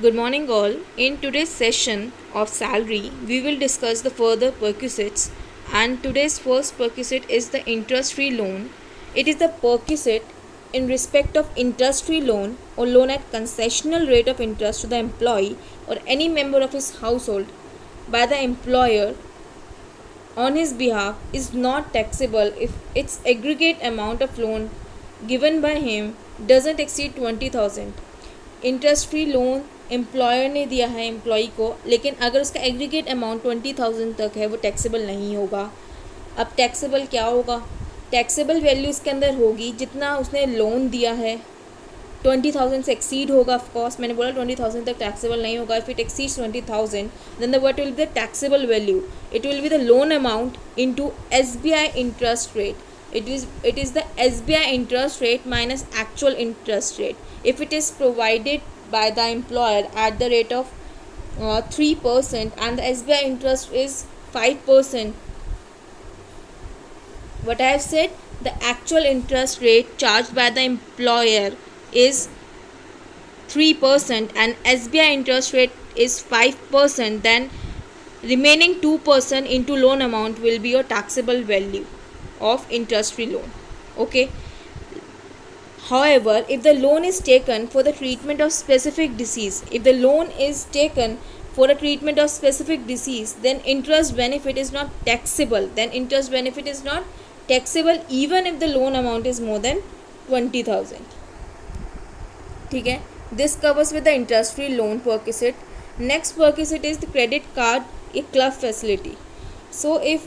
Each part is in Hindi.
Good morning, all. In today's session of salary, we will discuss the further perquisites. And today's first perquisite is the interest-free loan. It is the perquisite in respect of interest-free loan or loan at concessional rate of interest to the employee or any member of his household by the employer on his behalf is not taxable if its aggregate amount of loan given by him doesn't exceed 20,000. Interest free loan employer ने दिया है एम्प्लॉई को, लेकिन अगर उसका एग्रीगेट अमाउंट 20,000 तक है वो टैक्सेबल नहीं होगा. अब टैक्सेबल क्या होगा? टैक्सेबल वैल्यू इसके अंदर होगी जितना उसने लोन दिया है. 20,000 से एक्सीड होगा. ऑफकोर्स मैंने बोला 20,000 तक टैक्सेबल नहीं होगा. If it exceeds 20,000 then the what will be the taxable value? It will be the loan amount into SBI interest rate. It is the SBI interest rate minus actual interest rate. If it is provided by the employer at the rate of 3% and the SBI interest is 5%, what I have said, the actual interest rate charged by the employer is 3% and SBI interest rate is 5%, then remaining 2% into loan amount will be your taxable value of interest-free loan. Okay. However, if the loan is taken for the treatment of specific disease, then interest benefit is not taxable. Even if the loan amount is more than 20,000. ठीक है. This covers with the interest-free loan perquisite. Next perquisite is the credit card, a club facility. So if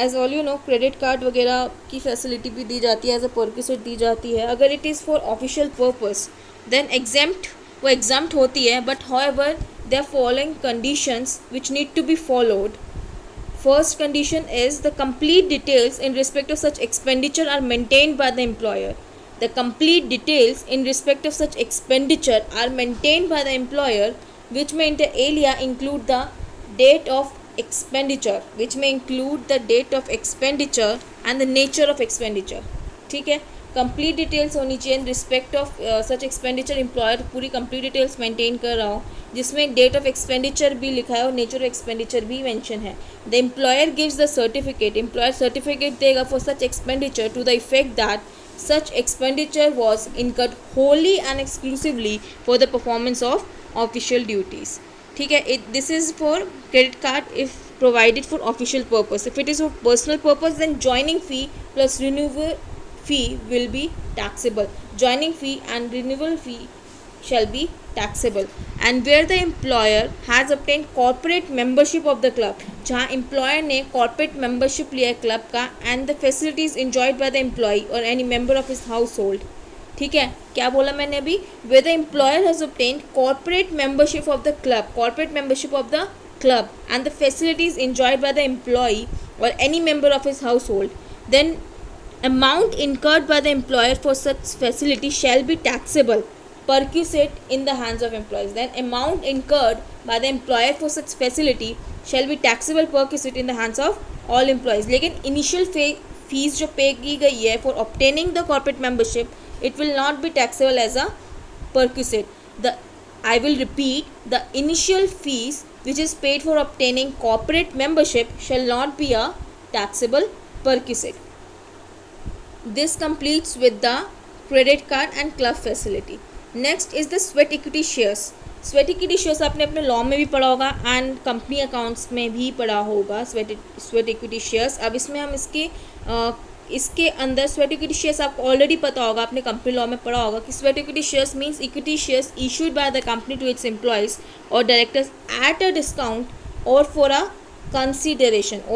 as all you know credit card वगैरह की फैसिलिटी भी दी जाती है, एज अ परक्विसिट दी जाती है. अगर it is for official purpose then वो एग्जाम्प्ट होती है. But however they are following conditions which need to be followed. First condition is the complete details in respect of such expenditure are maintained by the employer. The complete details in respect of such expenditure are maintained by the employer, which may inter alia include the date of expenditure and the nature of expenditure. ठीक है. कंप्लीट डिटेल्स होनी चाहिए इन respect of such expenditure. Employer पूरी कंप्लीट डिटेल्स मेंटेन कर रहा हो जिसमें डेट ऑफ एक्सपेंडिचर भी लिखा है और नेचर ऑफ एक्सपेंडिचर भी मेंशन है. The employer gives the certificate. Employer certificate देगा for such expenditure to the effect that such expenditure was incurred wholly and exclusively for the performance of official duties. ठीक है. This is for credit card if provided for official purpose. If it is for personal purpose then joining fee plus renewal fee will be taxable. Joining fee and renewal fee shall be taxable. And where the employer has obtained corporate membership of the club, जहाँ employer ने corporate membership लिया है club का, and the facilities enjoyed by the employee or any member of his household. ठीक है. क्या बोला मैंने अभी? where the employer has obtained corporate membership of the club and the facilities enjoyed by the employee or any member of his household, then amount incurred by the employer for such facility shall be taxable perquisite in the hands of employees. Then amount incurred by the employer for such facility shall be taxable perquisite in the hands of all employees. लेकिन initial fees जो पे की गई है for obtaining the corporate membership, it will not be taxable as a perquisite. I will repeat, the initial fees which is paid for obtaining corporate membership shall not be a taxable perquisite. This completes with the credit card and club facility. Next is the sweat equity shares. Sweat equity shares आपने अपने लॉ में भी पढ़ा होगा एंड कंपनी अकाउंट्स में भी पढ़ा होगा स्वेट इक्विटी शेयर्स. अब इसमें हम इसके अंदर स्वेट इक्विटी शेयर्स आपको ऑलरेडी पता होगा, आपने कंपनी लॉ में पढ़ा होगा कि sweat equity shares means equity shares issued by the company to its employees और डायरेक्टर्स एट अ डिस्काउंट और for a consideration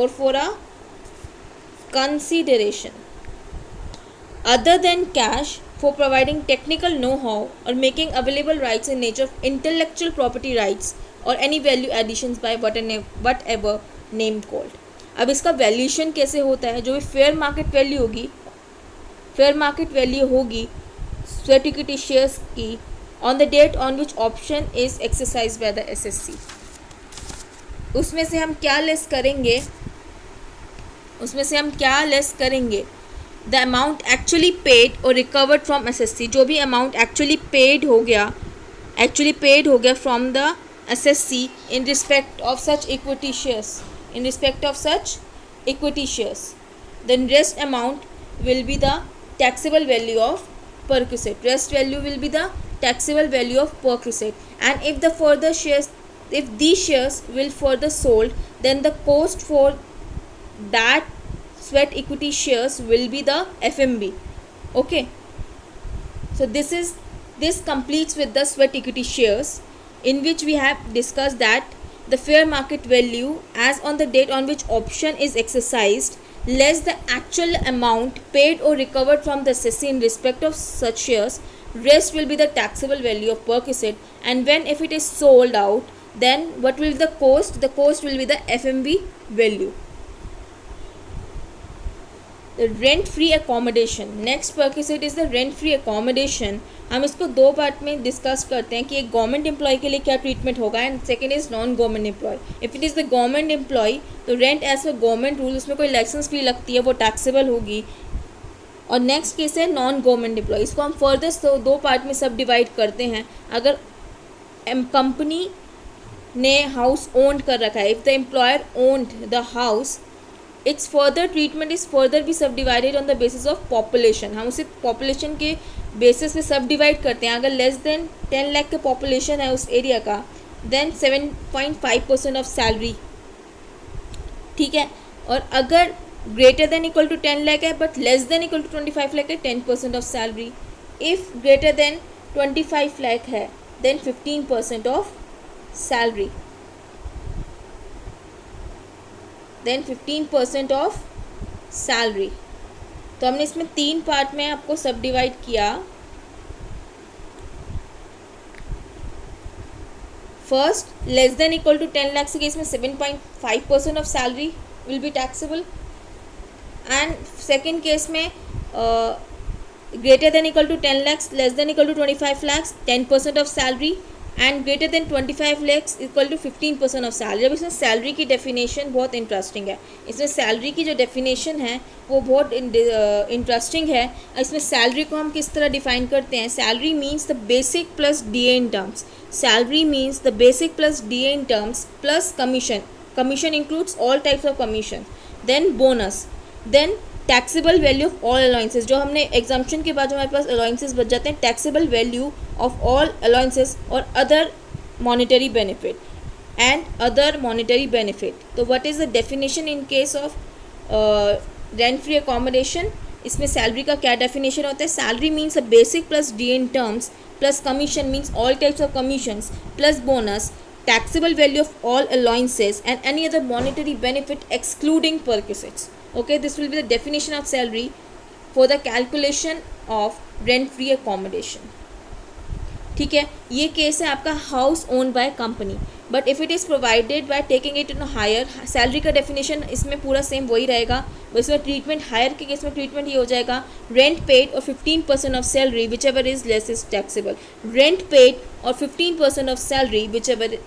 other than cash for providing technical know-how or making available rights in nature of intellectual property rights or any value additions by whatever name called. अब इसका वैल्यूएशन कैसे होता है? जो भी फेयर मार्केट वैल्यू होगी स्वेट इक्विटी शेयर्स की on the date on which option is exercise by the SSC. उसमें से हम क्या लेस करेंगे? द अमाउंट एक्चुअली पेड और रिकवर्ड फ्रॉम SSC. जो भी अमाउंट एक्चुअली पेड हो गया एक्चुअली पेड हो गया from the assessee in respect of such equity shares, in respect of such equity shares, then rest amount will be the taxable value of perquisite. Rest value will be the taxable value of perquisite. And if the further shares, if these shares will further sold, then the cost for that sweat equity shares will be the FMB. Okay, so this completes with the sweat equity shares, in which we have discussed that the fair market value as on the date on which option is exercised less the actual amount paid or recovered from the assessee in respect of such shares, rest will be the taxable value of perquisite. And when if it is sold out, then what will be the cost? The cost will be the FMV value. The rent free accommodation, next perquisite is the rent free accommodation. हम इसको दो पार्ट में डिस्कस करते हैं कि एक गवर्नमेंट एम्प्लॉय के लिए क्या ट्रीटमेंट होगा and second is non government employ. If it is the government employ तो rent as per government rule, उसमें कोई लाइसेंस फी लगती है वो टैक्सेबल होगी. और नेक्स्ट केस है नॉन गवर्नमेंट एम्प्लॉय. इसको हम फर्दर दो पार्ट में सब डिवाइड करते हैं. अगर कंपनी ने हाउस ओन्ड कर रखा है, if the employer owned the house, it's further treatment is further भी सब divided on the basis of population. हम उसे पॉपुलेशन के बेसिस पे सब डिवाइड करते हैं. अगर लेस देन 10 लाख का पॉपुलेशन है उस एरिया का, देन 7.5% ऑफ सैलरी. ठीक है. और अगर greater than equal to 10 lakh है but less than equal to 25 lakh है, 10% of salary. If greater than 25 lakh है then 15% of salary, then 15% of salary. तो हमने इसमें तीन पार्ट में आपको सब डिवाइड किया. First, less than equal to 10 lakh के केस में 7.5% of salary will be taxable. And second case में greater than equal to 10 lakhs, less than equal to 25 lakhs, 10% of salary, and greater than 25 lakhs equal to 15% of salary. अब इसमें सैलरी की डेफिनेशन बहुत इंटरेस्टिंग है. इसमें सैलरी की जो डेफिनेशन है वो बहुत इंटरेस्टिंग है. इसमें सैलरी को हम किस तरह डिफाइन करते हैं? Salary means the basic plus DA in terms. Salary means the basic plus DA in terms plus commission. Commission includes all types of commission. Then bonus, then taxable value of all allowances. जो हमने एग्जाम्पशन के बाद जो हमारे पास अलाउंसेस बच जाते हैं, taxable value of all allowances और other monetary benefit and other monetary benefit. तो what is the definition in case of rent free accommodation? इसमें सैलरी का क्या डेफिनेशन होता है? Salary means a basic plus DA in terms plus commission means all types of commissions plus bonus, taxable value of all allowances and any other monetary benefit excluding perquisites. Okay, this will be the definition of salary for the calculation of rent free accommodation. ठीक है. ये केस है आपका house own by company. But if it is provided by taking it in hire, salary का डेफिनेशन इसमें पूरा सेम वही रहेगा. इसमें ट्रीटमेंट हायर के केस में ट्रीटमेंट ये हो जाएगा रेंट पेड और 15% of salary whichever is less is taxable. Rent paid और 15% of salary whichever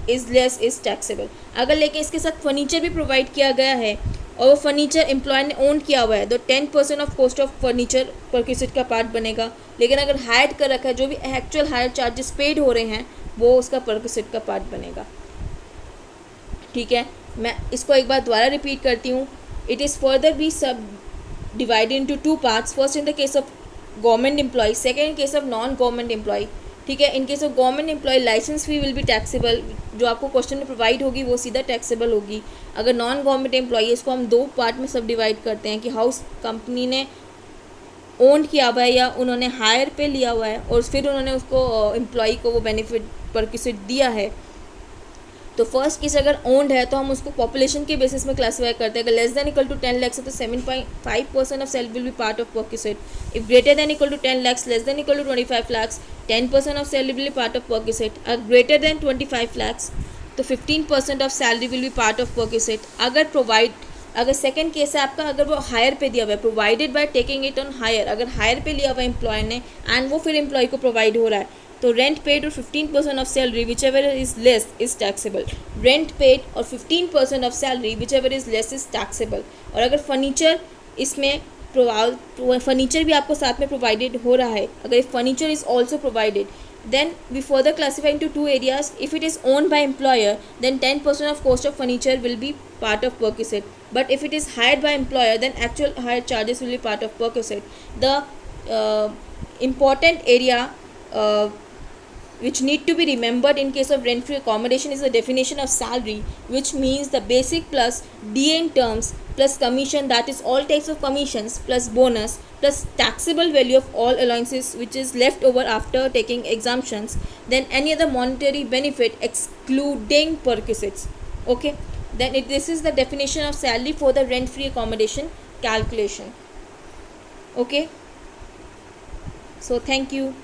is less is taxable. अगर लेकिन इसके साथ फर्नीचर भी प्रोवाइड किया गया है और वो फर्नीचर एम्प्लॉय ने ओन किया हुआ है तो 10% of cost of furniture perquisite का पार्ट बनेगा. लेकिन अगर हायर कर रखा है, जो भी एक्चुअल हायर चार्जेस पेड हो रहे हैं वो उसका परक्विजिट का पार्ट बनेगा. ठीक है. मैं इसको एक बार दोबारा रिपीट करती हूँ. It is further be subdivided into two parts. First in the case of government employ, second in case of non government employ. ठीक है. In case of government employ licence fee will be taxable. जो आपको क्वेश्चन में प्रोवाइड होगी वो सीधा टैक्सेबल होगी. अगर नॉन गवर्नमेंट एम्प्लॉय, इसको हम दो पार्ट में सब डिवाइड करते हैं कि हाउस कंपनी ने ओन किया हुआ है या उन्होंने हायर पे लिया हुआ है और फिर उन्होंने उसको एम्प्लॉय को वो बेनिफिट परक्विजिट दिया है. तो फर्स्ट केस अगर ओन्ड है तो हम उसको पॉपुलेशन के बेसिस में क्लासीफाई करते हैं. अगर less than equal to 10 lakhs है तो 7.5% of salary will be part of perquisite. If greater than equal to 10 lakhs, less than equal to 25 lakhs, 10% of salary will be part of perquisite. अगर ग्रेटर देन 25 lakhs तो 15% of salary will be part of perquisite. अगर सेकंड केस है आपका, अगर वो हायर पे दिया हुआ है, provided by taking it on higher, अगर हायर पे लिया हुआ है एम्प्लॉय ने एंड वो फिर एम्प्लॉय को प्रोवाइड हो रहा है, तो रेंट पेड और 15% of salary which ever is less is taxable. Rent paid और 15% of salary which ever is less is taxable. और अगर फर्नीचर इसमें फर्नीचर भी आपको साथ में प्रोवाइडेड हो रहा है, अगर furniture is also provided Then we further classify into two areas. If it is owned by employer, then 10% of cost of furniture will be part of perquisite. But if it is hired by employer, then actual hired charges will be part of perquisite. The important area which need to be remembered in case of rent-free accommodation is the definition of salary, which means the basic plus DA in terms plus commission, that is all types of commissions, plus bonus plus taxable value of all allowances which is left over after taking exemptions, then any other monetary benefit excluding perquisites. Okay, then this is the definition of salary for the rent-free accommodation calculation. Okay, so thank you.